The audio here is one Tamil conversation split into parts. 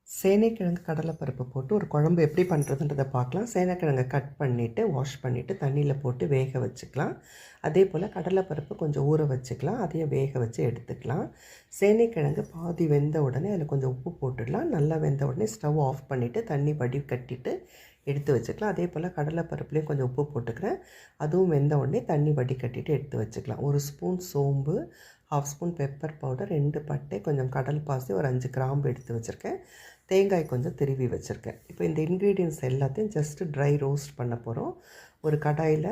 சேனைக்கிழங்கு கடலைப்பருப்பு போட்டு ஒரு குழம்பு எப்படி பண்ணுறதுன்றதை பார்க்கலாம். சேனைக்கிழங்கை கட் பண்ணிவிட்டு வாஷ் பண்ணிவிட்டு தண்ணியில் போட்டு வேக வச்சுக்கலாம். அதே போல் கடலைப்பருப்பு கொஞ்சம் ஊற வச்சுக்கலாம், அதையும் வேக வச்சு எடுத்துக்கலாம். சேனைக்கிழங்கு பாதி வெந்த உடனே அதில் கொஞ்சம் உப்பு போட்டுடலாம். நல்லா வெந்த உடனே ஸ்டவ் ஆஃப் பண்ணிவிட்டு தண்ணி வடிகட்டிட்டு எடுத்து வச்சுக்கலாம். அதே போல் கடலைப்பருப்புலேயும் கொஞ்சம் உப்பு போட்டுக்கிறேன். அதுவும் வெந்த உடனே தண்ணி வடிகட்டிட்டு எடுத்து வச்சுக்கலாம். 1 ஸ்பூன் சோம்பு, 1/2 ஸ்பூன் பெப்பர் பவுடர், 2 பட்டை, கொஞ்சம் கடல் பாசி, ஒரு 5 கிராம்பு எடுத்து வச்சுருக்கேன். தேங்காய் கொஞ்சம் திருவி வச்சுருக்கேன். இப்போ இந்த இன்க்ரீடியன்ட்ஸ் எல்லாத்தையும் ஜஸ்ட்டு ட்ரை ரோஸ்ட் பண்ண போகிறோம். ஒரு கடாயில்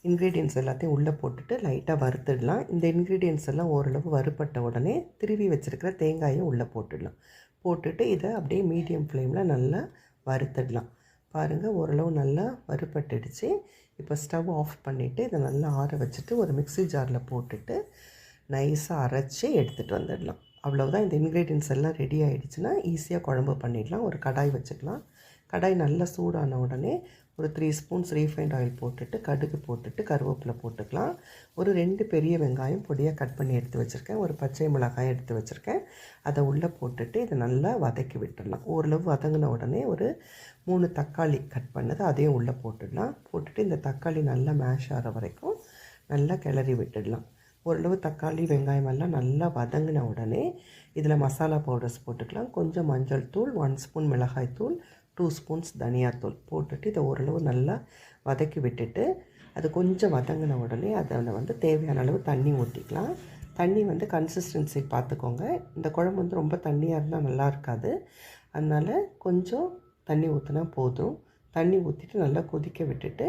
இன்க்ரீடியன்ட்ஸ் எல்லாத்தையும் உள்ளே போட்டுட்டு லைட்டாக வறுத்துடலாம். இந்த இன்க்ரீடியன்ட்ஸ் எல்லாம் ஓரளவு வறுப்பட்ட உடனே திருவி வச்சுருக்கிற தேங்காயும் உள்ளே போட்டுடலாம். போட்டுட்டு இதை அப்படியே மீடியம் ஃப்ளேமில் நல்லா வறுத்துடலாம். பாருங்கள், ஓரளவு நல்லா வறுப்பட்டுடுச்சு. இப்போ ஸ்டவ் ஆஃப் பண்ணிவிட்டு இதை நல்லா ஆற வச்சுட்டு ஒரு மிக்ஸி ஜாரில் போட்டுட்டு நைஸாக அரைச்சி எடுத்துகிட்டு வந்துடலாம். அவ்வளவுதான். இந்த இன்க்ரீடியன்ட்ஸ் எல்லாம் ரெடி ஆகிடுச்சுன்னா ஈஸியாக குழம்பு பண்ணிடலாம். ஒரு கடாய் வச்சுக்கலாம். கடாய் நல்லா சூடான உடனே ஒரு 3 ஸ்பூன்ஸ் ரீஃபைண்ட் ஆயில் போட்டுட்டு கடுகு போட்டுட்டு கருவேப்பிலை போட்டுக்கலாம். ஒரு 2 பெரிய வெங்காயம் பொடியாக கட் பண்ணி எடுத்து வச்சுருக்கேன். ஒரு பச்சை மிளகாய் எடுத்து வச்சுருக்கேன். அதை உள்ளே போட்டுட்டு இதை நல்லா வதக்கி விட்டுடலாம். ஓரளவு வதங்கின உடனே ஒரு 3 தக்காளி கட் பண்ணது அதையும் உள்ளே போட்டுடலாம். போட்டுட்டு இந்த தக்காளி நல்லா மேஷ் ஆகிற வரைக்கும் நல்லா கிளறி விட்டுடலாம். ஓரளவு தக்காளி வெங்காயம் எல்லாம் நல்லா வதங்கின உடனே இதில் மசாலா பவுடர்ஸ் போட்டுக்கலாம். கொஞ்சம் மஞ்சள் தூள், 1 ஸ்பூன் மிளகாய் தூள், 2 ஸ்பூன்ஸ் தனியாத்தூள் போட்டுட்டு இதை ஓரளவு நல்லா வதக்கி விட்டுட்டு அது கொஞ்சம் வதங்கின உடனே அதை தேவையான அளவு தண்ணி ஊற்றிக்கலாம். தண்ணி கன்சிஸ்டன்சி பார்த்துக்கோங்க. இந்த குழம்பு ரொம்ப தண்ணியாக இருந்தால் நல்லா இருக்காது. அதனால் கொஞ்சம் தண்ணி ஊற்றினா போதும். தண்ணி ஊற்றிட்டு நல்லா கொதிக்க விட்டுட்டு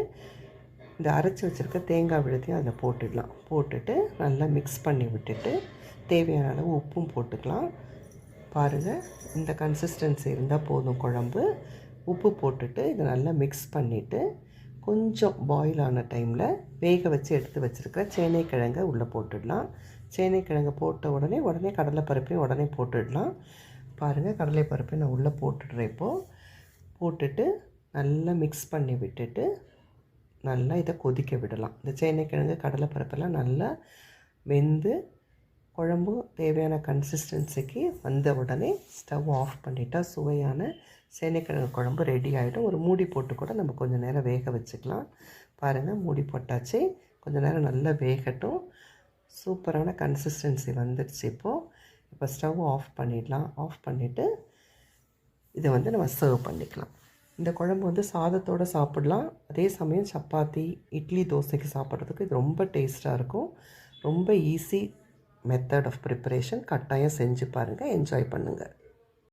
இந்த அரைச்சி வச்சுருக்க தேங்காய் விழுதையும் அதில் போட்டுடலாம். போட்டுட்டு நல்லா மிக்ஸ் பண்ணி விட்டுட்டு தேவையான அளவு உப்பும் போட்டுக்கலாம். பாருங்கள், இந்த கன்சிஸ்டன்சி இருந்தால் போதும் குழம்பு. உப்பு போட்டுட்டு இதை நல்லா மிக்ஸ் பண்ணிவிட்டு கொஞ்சம் பாயில் ஆன டைமில் வேக வச்சு எடுத்து வச்சுருக்கிற சேனைக்கிழங்கை உள்ளே போட்டுடலாம். சேனைக்கிழங்கை போட்ட உடனே கடலைப்பருப்பையும் உடனே போட்டுடலாம். பாருங்கள், கடலைப்பருப்பை நான் உள்ளே போட்டுடுறேன். இப்போது போட்டுட்டு நல்லா மிக்ஸ் பண்ணி விட்டுட்டு நல்லா இதை கொதிக்க விடலாம். இந்த சேனைக்கிழங்கு கடலைப்பருப்பெல்லாம் நல்லா வெந்து குழம்பு தேவையான கன்சிஸ்டன்சிக்கு வந்த உடனே ஸ்டவ் ஆஃப் பண்ணிட்டால் சுவையான சேனைக்கிழங்கு குழம்பு ரெடி ஆகிடும். ஒரு மூடி போட்டு கூட நம்ம கொஞ்சம் நேரம் வேக வச்சுக்கலாம். பாருங்கள், மூடி போட்டாச்சு. கொஞ்சம் நேரம் நல்லா வேகட்டும். சூப்பரான கன்சிஸ்டன்சி வந்துடுச்சு. இப்போ ஸ்டவ் ஆஃப் பண்ணிடலாம். ஆஃப் பண்ணிவிட்டு இதை நம்ம சர்வ் பண்ணிக்கலாம். இந்த குழம்பு சாதத்தோடு சாப்பிடலாம். அதே சமயம் சப்பாத்தி, இட்லி, தோசைக்கு சாப்பிட்றதுக்கு இது ரொம்ப டேஸ்ட்டாக இருக்கும். ரொம்ப ஈஸி மெத்தட் ஆஃப் ப்ரிப்பரேஷன். கட்டாயம் செஞ்சு பாருங்கள். என்ஜாய் பண்ணுங்கள்.